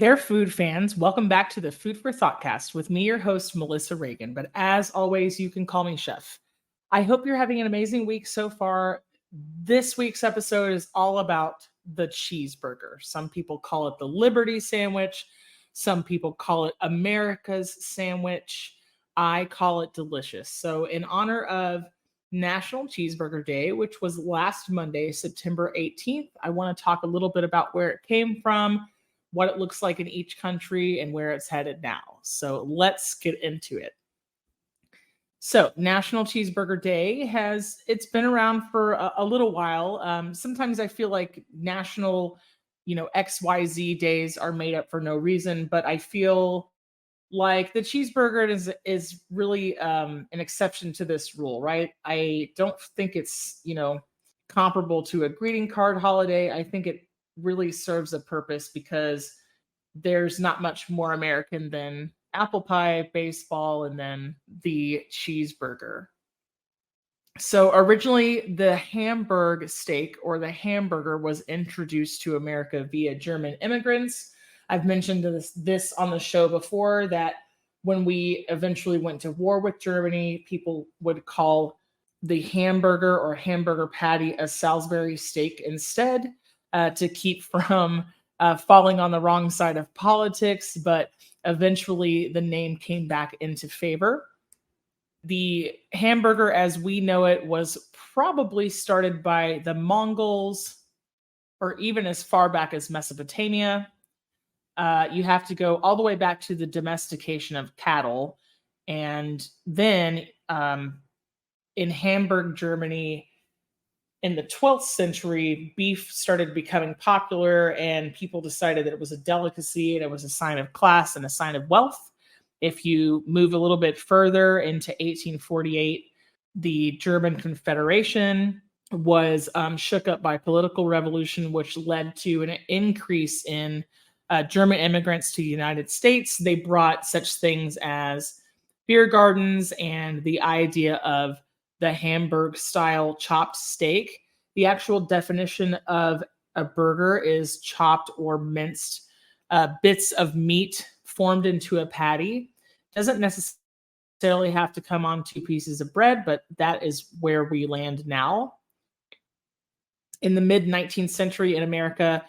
there, food fans. Welcome back to the Food for Thoughtcast with me, your host, Melissa Reagan. But as always, you can call me Chef. I hope you're having an amazing week so far. This week's episode is all about the cheeseburger. Some people call it the Liberty sandwich. Some people call it America's sandwich. I call it delicious. So, in honor of National Cheeseburger Day, which was last Monday, September 18th, I want to talk a little bit about where it came from, what it looks like in each country, and where it's headed now. So let's get into it. So National Cheeseburger Day it's been around for a little while. Sometimes I feel like national, XYZ days are made up for no reason, but I feel like the cheeseburger is really an exception to this rule, right? I don't think it's, comparable to a greeting card holiday. I think it really serves a purpose because there's not much more American than apple pie, baseball, and then the cheeseburger. So originally, the Hamburg steak or the hamburger was introduced to America via German immigrants. I've mentioned this on the show before that when we eventually went to war with Germany, people would call the hamburger or hamburger patty a Salisbury steak instead to keep from falling on the wrong side of politics, but eventually the name came back into favor. The hamburger as we know it was probably started by the Mongols or even as far back as Mesopotamia. You have to go all the way back to the domestication of cattle. And then in Hamburg, Germany, in the 12th century, beef started becoming popular and people decided that it was a delicacy and it was a sign of class and a sign of wealth. If you move a little bit further into 1848, the German Confederation was shook up by political revolution, which led to an increase in German immigrants to the United States. They brought such things as beer gardens and the idea of the Hamburg-style chopped steak. The actual definition of a burger is chopped or minced bits of meat formed into a patty. Doesn't necessarily have to come on two pieces of bread, but that is where we land now. In the mid-19th century in America,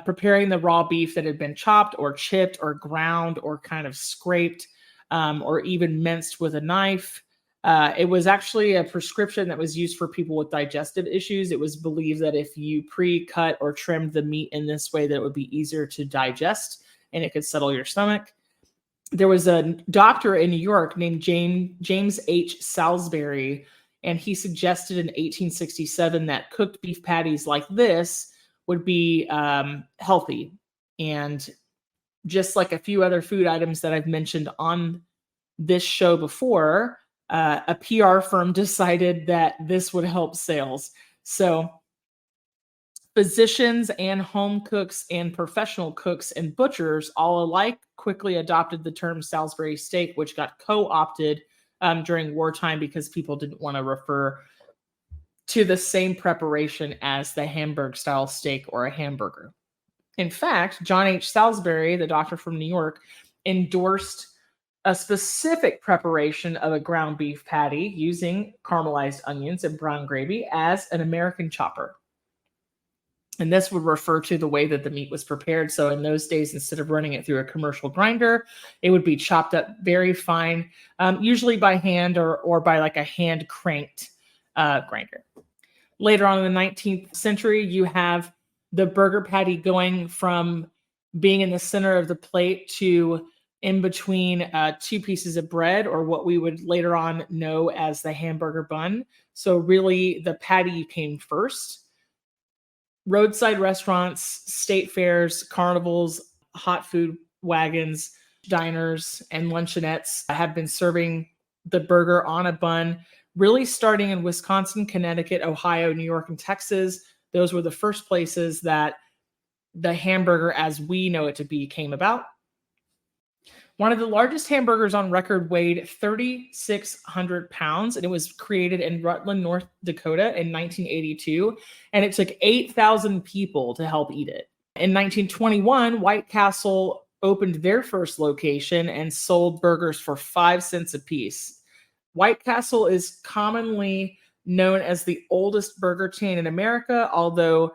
preparing the raw beef that had been chopped or chipped or ground or kind of scraped or even minced with a knife. It was actually a prescription that was used for people with digestive issues. It was believed that if you pre-cut or trimmed the meat in this way, that it would be easier to digest and it could settle your stomach. There was a doctor in New York named James H. Salisbury, and he suggested in 1867 that cooked beef patties like this would be healthy. And just like a few other food items that I've mentioned on this show before, a PR firm decided that this would help sales. So physicians and home cooks and professional cooks and butchers all alike quickly adopted the term Salisbury steak, which got co-opted during wartime because people didn't want to refer to the same preparation as the Hamburg style steak or a hamburger. In fact, John H. Salisbury, the doctor from New York, endorsed a specific preparation of a ground beef patty using caramelized onions and brown gravy as an American chopper. And this would refer to the way that the meat was prepared. So in those days, instead of running it through a commercial grinder, it would be chopped up very fine, usually by hand or by like a hand cranked grinder. Later on in the 19th century, you have the burger patty going from being in the center of the plate to in between two pieces of bread, or what we would later on know as the hamburger bun. So really the patty came first. Roadside restaurants, state fairs, carnivals, hot food wagons, diners, and luncheonettes have been serving the burger on a bun, really starting in Wisconsin, Connecticut, Ohio, New York, and Texas. Those were the first places that the hamburger as we know it to be came about. One of the largest hamburgers on record weighed 3,600 pounds, and it was created in Rutland, North Dakota in 1982, and it took 8,000 people to help eat it. In 1921, White Castle opened their first location and sold burgers for 5 cents a piece. White Castle is commonly known as the oldest burger chain in America, although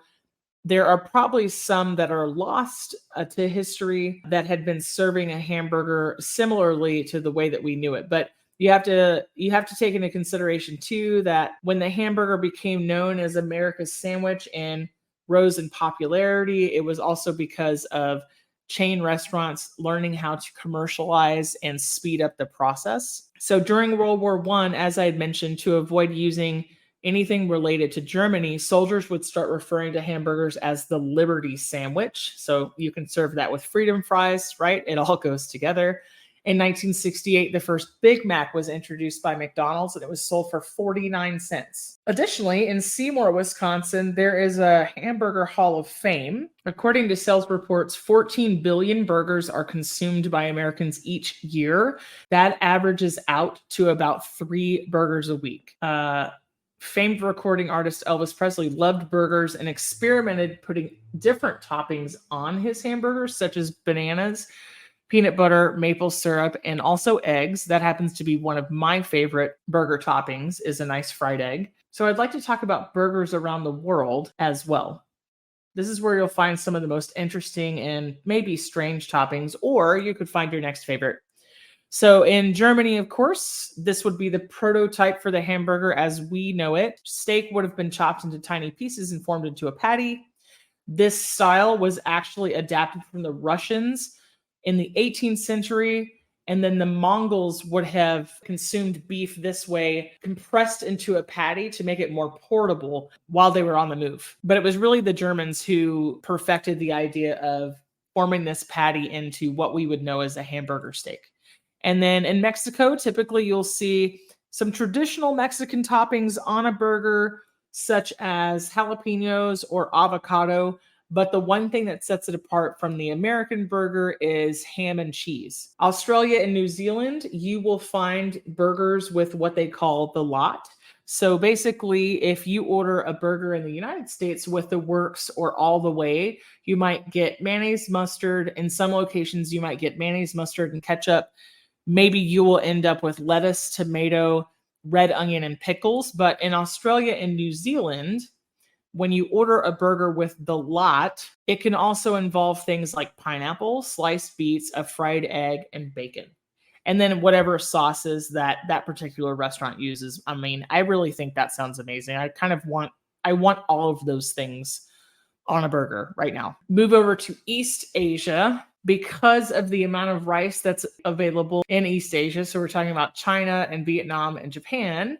there are probably some that are lost to history that had been serving a hamburger similarly to the way that we knew it. But you have to take into consideration too that when the hamburger became known as America's sandwich and rose in popularity, it was also because of chain restaurants learning how to commercialize and speed up the process. So during World War I, as I had mentioned, to avoid using anything related to Germany, soldiers would start referring to hamburgers as the Liberty Sandwich. So you can serve that with freedom fries, right? It all goes together. In 1968, the first Big Mac was introduced by McDonald's and it was sold for 49 cents. Additionally, in Seymour, Wisconsin, there is a Hamburger Hall of Fame. According to sales reports, 14 billion burgers are consumed by Americans each year. That averages out to about 3 burgers a week. Famed recording artist Elvis Presley loved burgers and experimented putting different toppings on his hamburgers, such as bananas, peanut butter, maple syrup, and also eggs. That happens to be one of my favorite burger toppings, is a nice fried egg. So I'd like to talk about burgers around the world as well. This is where you'll find some of the most interesting and maybe strange toppings, or you could find your next favorite. So in Germany, of course, this would be the prototype for the hamburger as we know it. Steak would have been chopped into tiny pieces and formed into a patty. This style was actually adapted from the Russians in the 18th century, and then the Mongols would have consumed beef this way, compressed into a patty to make it more portable while they were on the move. But it was really the Germans who perfected the idea of forming this patty into what we would know as a hamburger steak. And then in Mexico, typically you'll see some traditional Mexican toppings on a burger, such as jalapenos or avocado. But the one thing that sets it apart from the American burger is ham and cheese. Australia and New Zealand, you will find burgers with what they call the lot. So basically, if you order a burger in the United States with the works or all the way, you might get mayonnaise, mustard. In some locations, you might get mayonnaise, mustard, and ketchup. Maybe you will end up with lettuce, tomato, red onion, and pickles. But in Australia and New Zealand, when you order a burger with the lot, it can also involve things like pineapple, sliced beets, a fried egg, and bacon. And then whatever sauces that that particular restaurant uses. I mean, I really think that sounds amazing. I want all of those things on a burger right now. Move over to East Asia. Because of the amount of rice that's available in East Asia, so we're talking about China and Vietnam and Japan,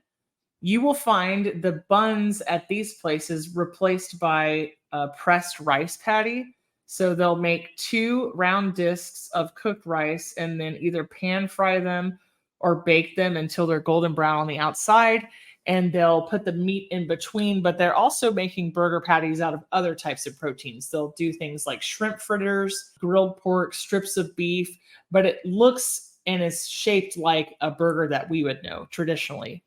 you will find the buns at these places replaced by a pressed rice patty. So they'll make 2 round discs of cooked rice and then either pan fry them or bake them until they're golden brown on the outside. And they'll put the meat in between, but they're also making burger patties out of other types of proteins. They'll do things like shrimp fritters, grilled pork, strips of beef, but it looks and is shaped like a burger that we would know traditionally.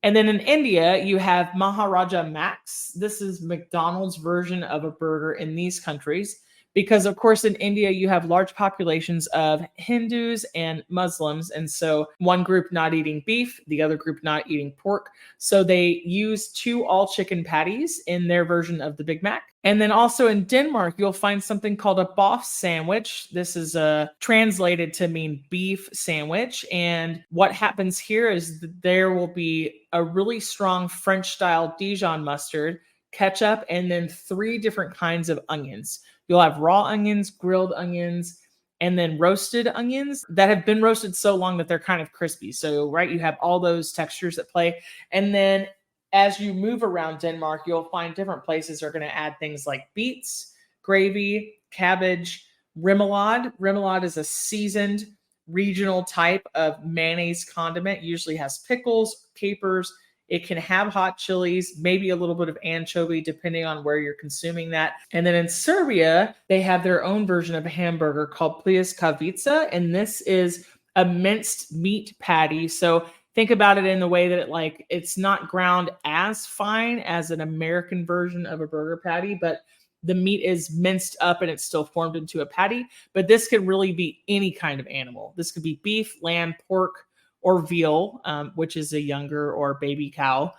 And then in India, you have Maharaja Max. This is McDonald's version of a burger in these countries. Because, of course, in India, you have large populations of Hindus and Muslims. And so one group not eating beef, the other group not eating pork. So they use 2 all chicken patties in their version of the Big Mac. And then also in Denmark, you'll find something called a boff sandwich. This is translated to mean beef sandwich. And what happens here is that there will be a really strong French-style Dijon mustard, ketchup, and then 3 different kinds of onions. You'll have raw onions, grilled onions, and then roasted onions that have been roasted so long that they're kind of crispy. So, right, you have all those textures at play. And then as you move around Denmark, you'll find different places are going to add things like beets, gravy, cabbage, remoulade. Remoulade is a seasoned regional type of mayonnaise condiment. It usually has pickles, capers. It can have hot chilies, maybe a little bit of anchovy, depending on where you're consuming that. And then in Serbia, they have their own version of a hamburger called pljeskavica, and this is a minced meat patty. So think about it in the way that it's not ground as fine as an American version of a burger patty, but the meat is minced up and it's still formed into a patty. But this could really be any kind of animal. This could be beef, lamb, pork, or veal, which is a younger or baby cow,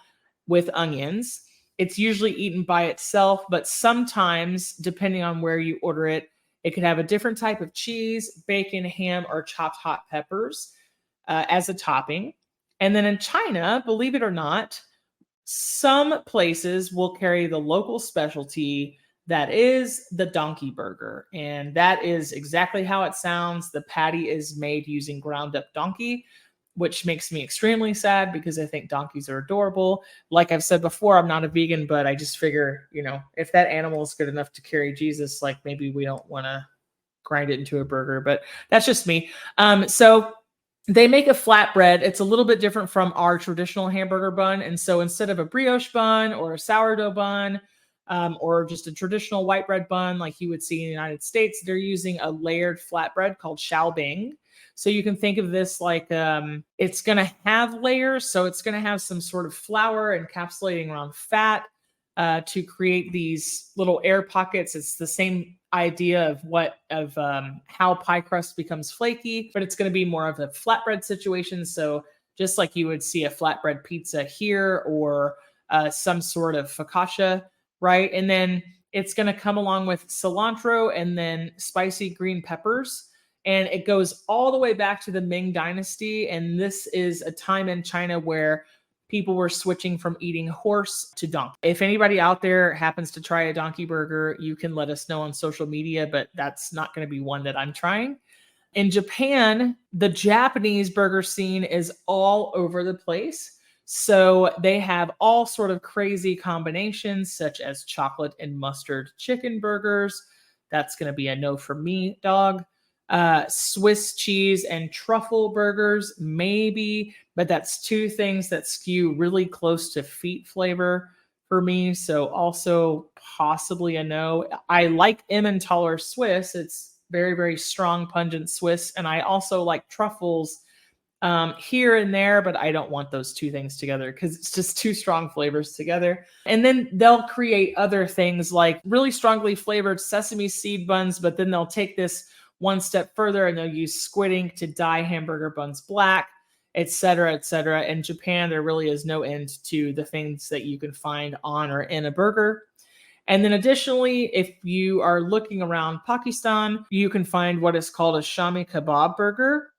with onions. It's usually eaten by itself, but sometimes, depending on where you order it, it could have a different type of cheese, bacon, ham, or chopped hot peppers as a topping. And then in China, believe it or not, some places will carry the local specialty that is the donkey burger. And that is exactly how it sounds. The patty is made using ground up donkey, which makes me extremely sad because I think donkeys are adorable. Like I've said before, I'm not a vegan, but I just figure, if that animal is good enough to carry Jesus, like maybe we don't want to grind it into a burger, but that's just me. So they make a flatbread. It's a little bit different from our traditional hamburger bun. And so instead of a brioche bun or a sourdough bun, or just a traditional white bread bun like you would see in the United States, they're using a layered flatbread called xiaobing. So you can think of this like it's going to have layers. So it's going to have some sort of flour encapsulating around fat to create these little air pockets. It's the same idea of how pie crust becomes flaky, but it's going to be more of a flatbread situation. So just like you would see a flatbread pizza here or some sort of focaccia, right? And then it's going to come along with cilantro and then spicy green peppers. And it goes all the way back to the Ming Dynasty. And this is a time in China where people were switching from eating horse to donkey. If anybody out there happens to try a donkey burger, you can let us know on social media, but that's not going to be one that I'm trying. In Japan, the Japanese burger scene is all over the place. So they have all sort of crazy combinations, such as chocolate and mustard chicken burgers. That's going to be a no for me, dog. Swiss cheese and truffle burgers, maybe, but that's two things that skew really close to feet flavor for me. So also possibly a no. I like Emmentaler Swiss. It's very, very strong, pungent Swiss. And I also like truffles here and there, but I don't want those two things together because it's just two strong flavors together. And then they'll create other things like really strongly flavored sesame seed buns, but then they'll take this one step further and they'll use squid ink to dye hamburger buns black, et cetera, et cetera. In Japan, there really is no end to the things that you can find on or in a burger. And then additionally, if you are looking around Pakistan, you can find what is called a Shami kebab burger.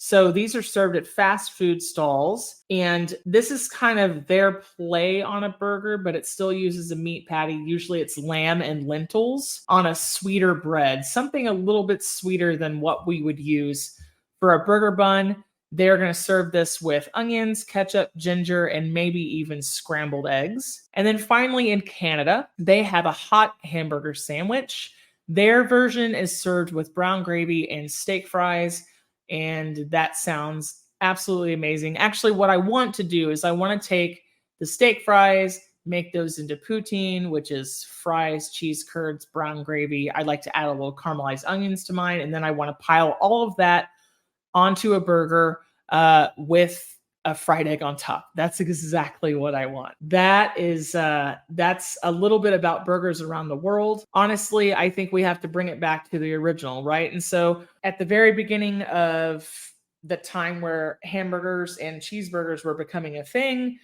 So these are served at fast food stalls. And this is kind of their play on a burger, but it still uses a meat patty. Usually it's lamb and lentils on a sweeter bread, something a little bit sweeter than what we would use for a burger bun. They're going to serve this with onions, ketchup, ginger, and maybe even scrambled eggs. And then finally in Canada, they have a hot hamburger sandwich. Their version is served with brown gravy and steak fries. And that sounds absolutely amazing. Actually, what I want to do is I want to take the steak fries, make those into poutine, which is fries, cheese curds, brown gravy. I'd like to add a little caramelized onions to mine. And then I want to pile all of that onto a burger with a fried egg on top. That's exactly what I want. That's a little bit about burgers around the world. Honestly, I think we have to bring it back to the original, right? And so at the very beginning of the time where hamburgers and cheeseburgers were becoming a thing,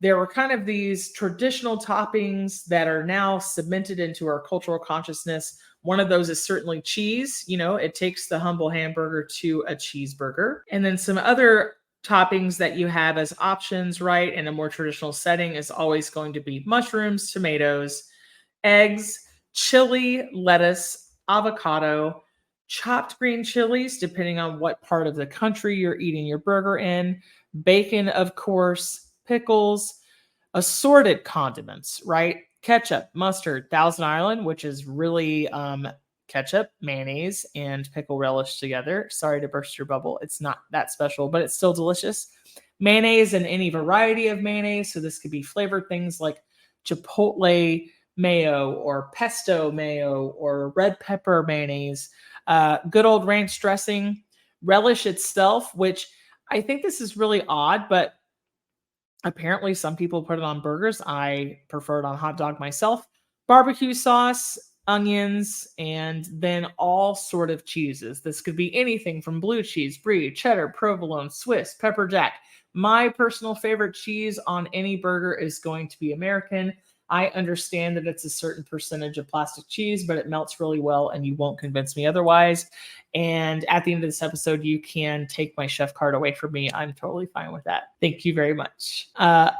there were kind of these traditional toppings that are now cemented into our cultural consciousness. One of those is certainly cheese. It takes the humble hamburger to a cheeseburger. And then some other toppings that you have as options, right, in a more traditional setting is always going to be mushrooms, tomatoes, eggs, chili, lettuce, avocado, chopped green chilies, depending on what part of the country you're eating your burger in, bacon, of course, pickles, assorted condiments, right? Ketchup, mustard, Thousand Island, which is really ketchup, mayonnaise, and pickle relish together. Sorry to burst your bubble. It's not that special, but it's still delicious. Mayonnaise and any variety of mayonnaise. So this could be flavored things like chipotle mayo or pesto mayo or red pepper mayonnaise. Good old ranch dressing. Relish itself, which I think this is really odd, but apparently some people put it on burgers. I prefer it on hot dog myself. Barbecue sauce, onions, and then all sort of cheeses. This could be anything from blue cheese, brie, cheddar, provolone, Swiss, pepper jack. My personal favorite cheese on any burger is going to be American. I understand that it's a certain percentage of plastic cheese, but it melts really well and you won't convince me otherwise. And at the end of this episode, you can take my chef card away from me. I'm totally fine with that. Thank you very much.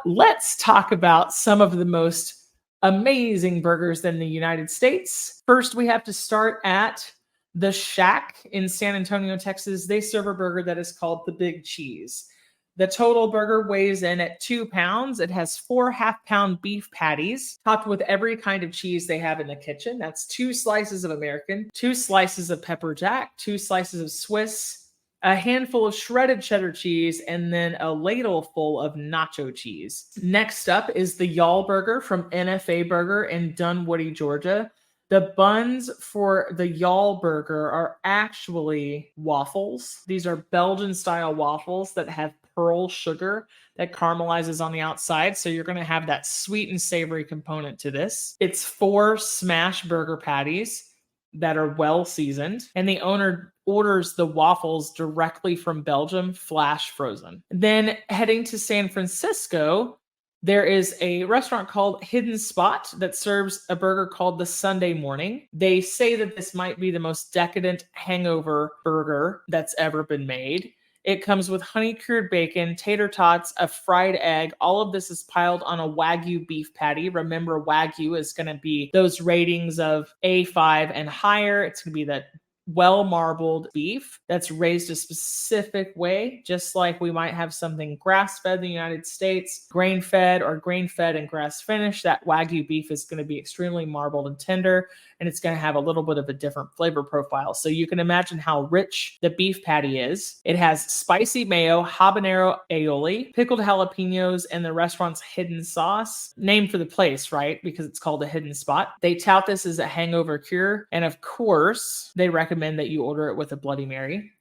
Let's talk about some of the most amazing burgers in the United States. First, we have to start at the Shack in San Antonio, Texas. They serve a burger that is called the Big Cheese. The total burger weighs in at 2 pounds. It has 4 half-pound beef patties topped with every kind of cheese they have in the kitchen. That's 2 slices of American, 2 slices of pepper jack, 2 slices of Swiss, a handful of shredded cheddar cheese, and then a ladle full of nacho cheese. Next up is the Y'all Burger from NFA Burger in Dunwoody, Georgia. The buns for the Y'all Burger are actually waffles. These are Belgian-style waffles that have pearl sugar that caramelizes on the outside. So you're going to have that sweet and savory component to this. It's 4 smash burger patties that are well seasoned, and the owner orders the waffles directly from Belgium, flash frozen. Then heading to San Francisco, there is a restaurant called Hidden Spot that serves a burger called the Sunday Morning. They say that this might be the most decadent hangover burger that's ever been made. It comes with honey-cured bacon, tater tots, a fried egg. All of this is piled on a Wagyu beef patty. Remember, Wagyu is going to be those ratings of A5 and higher. It's going to be that well-marbled beef that's raised a specific way, just like we might have something grass-fed in the United States, grain-fed or grain-fed and grass-finished. That Wagyu beef is going to be extremely marbled and tender, and it's going to have a little bit of a different flavor profile. So you can imagine how rich the beef patty is. It has spicy mayo, habanero aioli, pickled jalapenos, and the restaurant's hidden sauce, named for the place, right? Because it's called a Hidden Spot. They tout this as a hangover cure, and of course, they recommend that you order it with a Bloody Mary.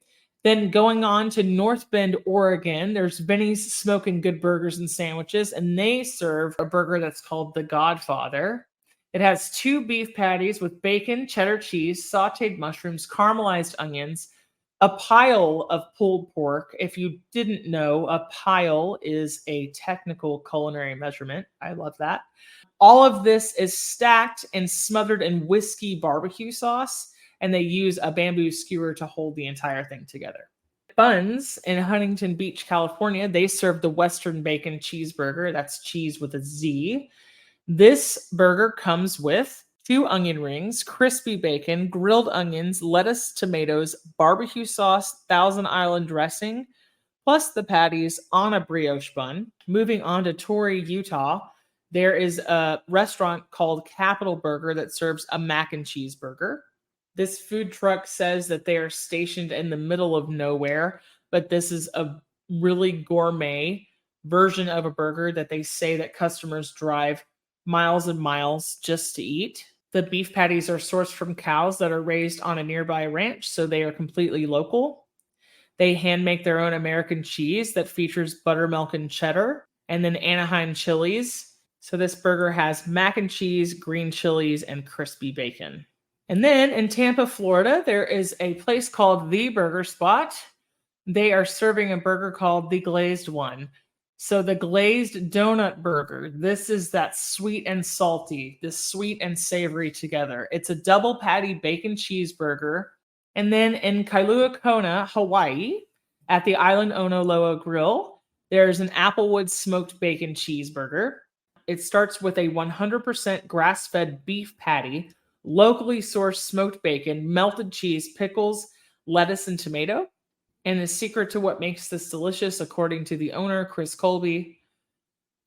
Then going on to North Bend, Oregon, there's Benny's Smoking Good Burgers and Sandwiches, and they serve a burger that's called the Godfather. It has 2 beef patties with bacon, cheddar cheese, sauteed mushrooms, caramelized onions, a pile of pulled pork. If you didn't know, a pile is a technical culinary measurement. I love that. All of this is stacked and smothered in whiskey barbecue sauce, and they use a bamboo skewer to hold the entire thing together. Buns in Huntington Beach, California, they serve the Western Bacon Cheeseburger. That's cheese with a Z. This burger comes with 2 onion rings, crispy bacon, grilled onions, lettuce, tomatoes, barbecue sauce, Thousand Island dressing, plus the patties on a brioche bun. Moving on to Torrey, Utah, there is a restaurant called Capital Burger that serves a mac and cheese burger. This food truck says that they are stationed in the middle of nowhere, but this is a really gourmet version of a burger that they say that customers drive miles and miles just to eat. The beef patties are sourced from cows that are raised on a nearby ranch, so they are completely local. They hand make their own American cheese that features buttermilk and cheddar, and then Anaheim chilies. So this burger has mac and cheese, green chilies, and crispy bacon. And then in Tampa, Florida, there is a place called The Burger Spot. They are serving a burger called the Glazed One. So the glazed donut burger, this is that sweet and salty, this sweet and savory together. It's a double patty bacon cheeseburger. And then in Kailua Kona, Hawaii, at the Island Onoloa Grill, there's an Applewood smoked bacon cheeseburger. It starts with a 100% grass-fed beef patty, locally sourced smoked bacon, melted cheese, pickles, lettuce, and tomato. And the secret to what makes this delicious, according to the owner, Chris Colby,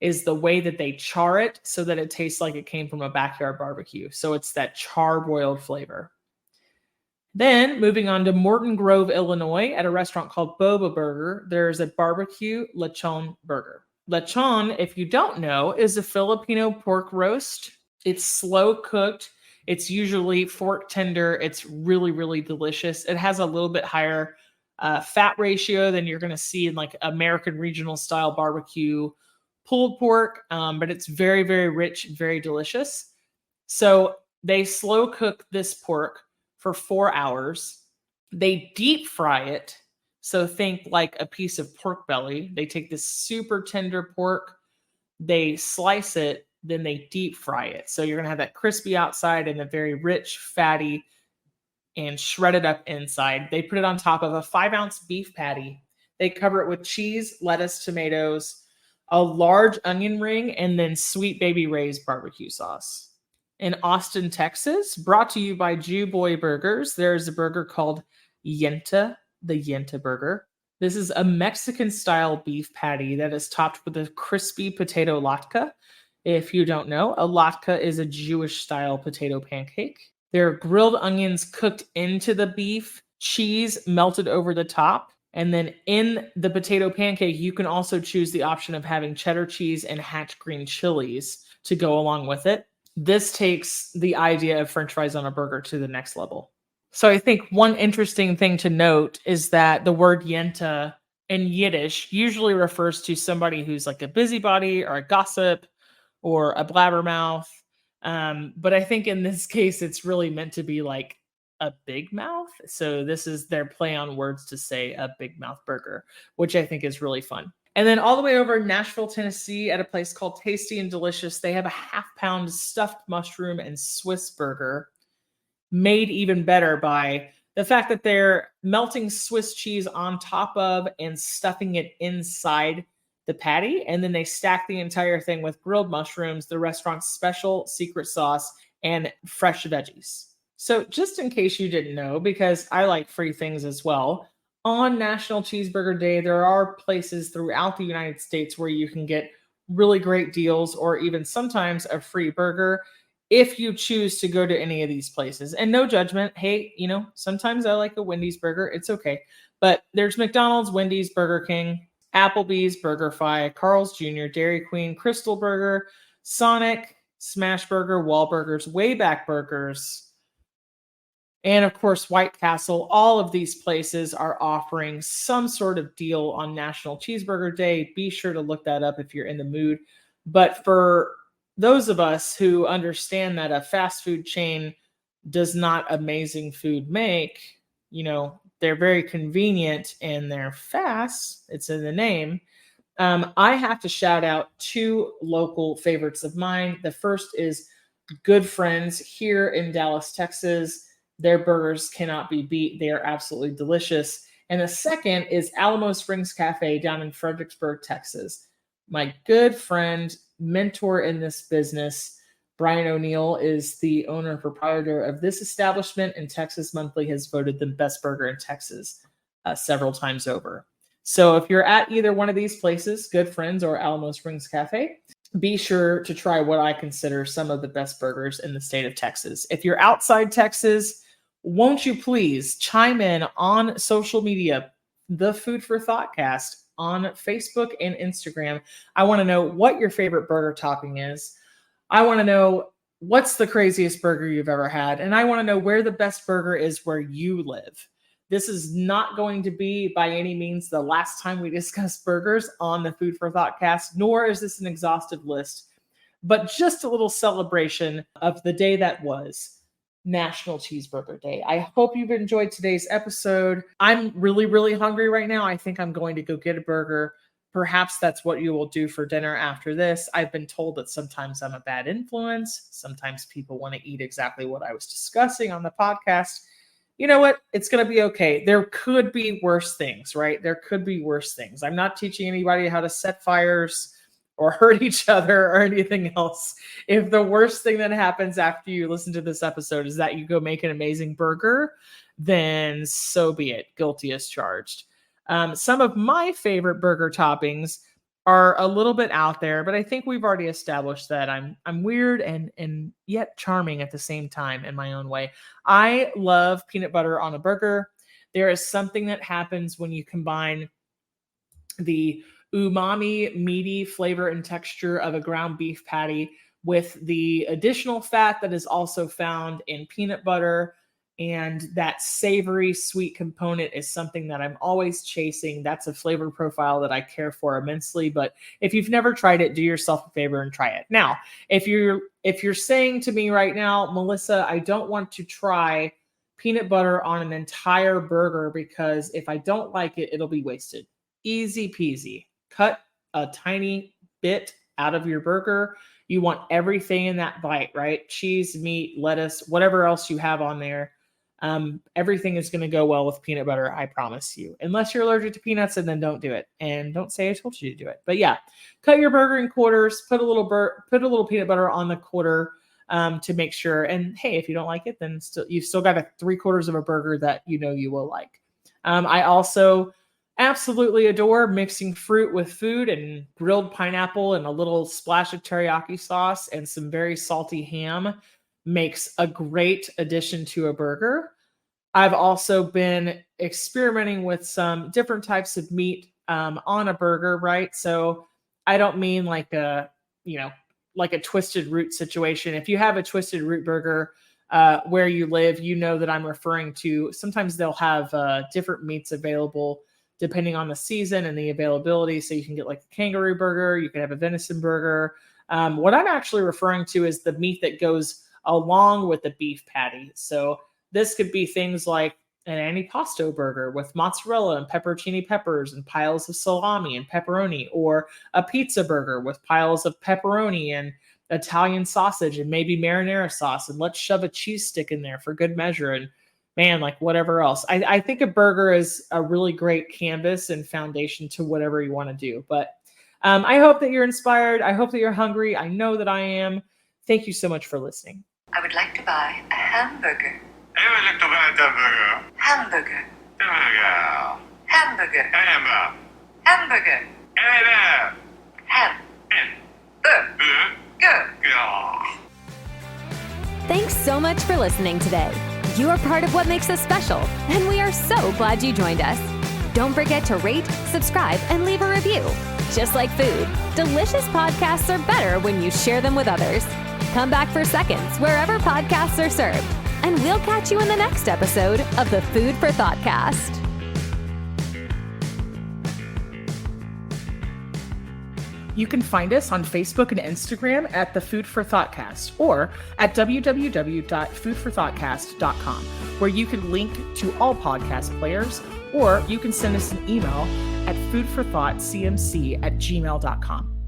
is the way that they char it so that it tastes like it came from a backyard barbecue. So it's that char-broiled flavor. Then moving on to Morton Grove, Illinois, at a restaurant called Boba Burger, there's a barbecue lechon burger. Lechon, if you don't know, is a Filipino pork roast. It's slow cooked. It's usually fork tender. It's really, really delicious. It has a little bit higher fat ratio than you're going to see in like American regional style barbecue pulled pork, but it's very, very rich, very delicious. So They slow cook this pork for 4 hours. They deep fry it. So think like a piece of pork belly. They take this super tender pork, they slice it, then they deep fry it. So you're going to have that crispy outside and a very rich, fatty, and shredded up inside. They put it on top of a 5-ounce beef patty. They cover it with cheese, lettuce, tomatoes, a large onion ring, and then Sweet Baby Ray's barbecue sauce. In Austin, Texas, brought to you by Jew Boy Burgers, there's a burger called Yenta, the Yenta burger. This is a Mexican-style beef patty that is topped with a crispy potato latke. If you don't know, a latke is a Jewish-style potato pancake. There are grilled onions cooked into the beef, cheese melted over the top, and then in the potato pancake, you can also choose the option of having cheddar cheese and hatch green chilies to go along with it. This takes the idea of French fries on a burger to the next level. So I think one interesting thing to note is that the word yenta in Yiddish usually refers to somebody who's like a busybody or a gossip or a blabbermouth. But I think in this case, it's really meant to be like a big mouth. So this is their play on words to say a big mouth burger, which I think is really fun. And then all the way over in Nashville, Tennessee, at a place called Tasty and Delicious, they have a half-pound stuffed mushroom and Swiss burger, made even better by the fact that they're melting Swiss cheese on top of and stuffing it inside the patty. And then they stack the entire thing with grilled mushrooms, the restaurant's special secret sauce, and fresh veggies. So just in case you didn't know, because I like free things as well, on National Cheeseburger Day, there are places throughout the United States where you can get really great deals or even sometimes a free burger if you choose to go to any of these places. And no judgment. Hey, sometimes I like a Wendy's burger. It's okay. But there's McDonald's, Wendy's, Burger King, Applebee's, BurgerFi, Carl's Jr., Dairy Queen, Crystal Burger, Sonic, Smash Burger, Wahlburgers, Wayback Burgers, and of course, White Castle. All of these places are offering some sort of deal on National Cheeseburger Day. Be sure to look that up if you're in the mood. But for those of us who understand that a fast food chain does not amazing food make, they're very convenient and they're fast. It's in the name. I have to shout out 2 local favorites of mine. The first is Good Friends here in Dallas, Texas. Their burgers cannot be beat. They are absolutely delicious. And the second is Alamo Springs Cafe down in Fredericksburg, Texas. My good friend, mentor in this business, Brian O'Neill, is the owner and proprietor of this establishment, and Texas Monthly has voted the best burger in Texas several times over. So if you're at either one of these places, Good Friends or Alamo Springs Cafe, be sure to try what I consider some of the best burgers in the state of Texas. If you're outside Texas, won't you please chime in on social media, the Food for Thoughtcast on Facebook and Instagram. I want to know what your favorite burger topping is. I want to know what's the craziest burger you've ever had. And I want to know where the best burger is where you live. This is not going to be by any means the last time we discuss burgers on the Food for Thoughtcast, nor is this an exhaustive list, but just a little celebration of the day that was National Cheeseburger Day. I hope you've enjoyed today's episode. I'm really, really hungry right now. I think I'm going to go get a burger. Perhaps that's what you will do for dinner after this. I've been told that sometimes I'm a bad influence. Sometimes people want to eat exactly what I was discussing on the podcast. You know what? It's going to be okay. There could be worse things, right? There could be worse things. I'm not teaching anybody how to set fires or hurt each other or anything else. If the worst thing that happens after you listen to this episode is that you go make an amazing burger, then so be it. Guilty as charged. Some of my favorite burger toppings are a little bit out there, but I think we've already established that I'm weird and yet charming at the same time in my own way. I love peanut butter on a burger. There is something that happens when you combine the umami, meaty flavor and texture of a ground beef patty with the additional fat that is also found in peanut butter And that savory sweet component is something that I'm always chasing. That's a flavor profile that I care for immensely. But if you've never tried it, do yourself a favor and try it. Now, if you're saying to me right now, Melissa, I don't want to try peanut butter on an entire burger because if I don't like it, it'll be wasted. Easy peasy. Cut a tiny bit out of your burger. You want everything in that bite, right? Cheese, meat, lettuce, whatever else you have on there. Everything is going to go well with peanut butter, I promise you. Unless you're allergic to peanuts, and then don't do it. And don't say I told you to do it. But yeah, cut your burger in quarters. Put a little peanut butter on the quarter to make sure. And hey, if you don't like it, then you've still got a 3/4 of a burger that you know you will like. I also absolutely adore mixing fruit with food, and grilled pineapple and a little splash of teriyaki sauce and some very salty ham makes a great addition to a burger. I've also been experimenting with some different types of meat on a burger, right? So I don't mean like a twisted root situation. If you have a twisted root burger where you live, you know that I'm referring to. Sometimes they'll have different meats available depending on the season and the availability. So you can get like a kangaroo burger, you can have a venison burger. What I'm actually referring to is the meat that goes along with the beef patty. So this could be things like an antipasto burger with mozzarella and pepperoncini peppers and piles of salami and pepperoni, or a pizza burger with piles of pepperoni and Italian sausage and maybe marinara sauce, and let's shove a cheese stick in there for good measure, and man, like whatever else. I think a burger is a really great canvas and foundation to whatever you want to do. But I hope that you're inspired. I hope that you're hungry. I know that I am. Thank you so much for listening. I would like to buy a hamburger. I would like to buy a hamburger. Hamburger. Hamburger. Hamburger. Hamburger. Hamburger. Hamburger. Hamburger. Thanks so much for listening today. You are part of what makes us special, and we are so glad you joined us. Don't forget to rate, subscribe, and leave a review. Just like food, delicious podcasts are better when you share them with others. Come back for seconds wherever podcasts are served, and we'll catch you in the next episode of the Food for Thoughtcast. You can find us on Facebook and Instagram at the Food for Thoughtcast, or at www.foodforthoughtcast.com, where you can link to all podcast players, or you can send us an email at foodforthoughtcmc@gmail.com.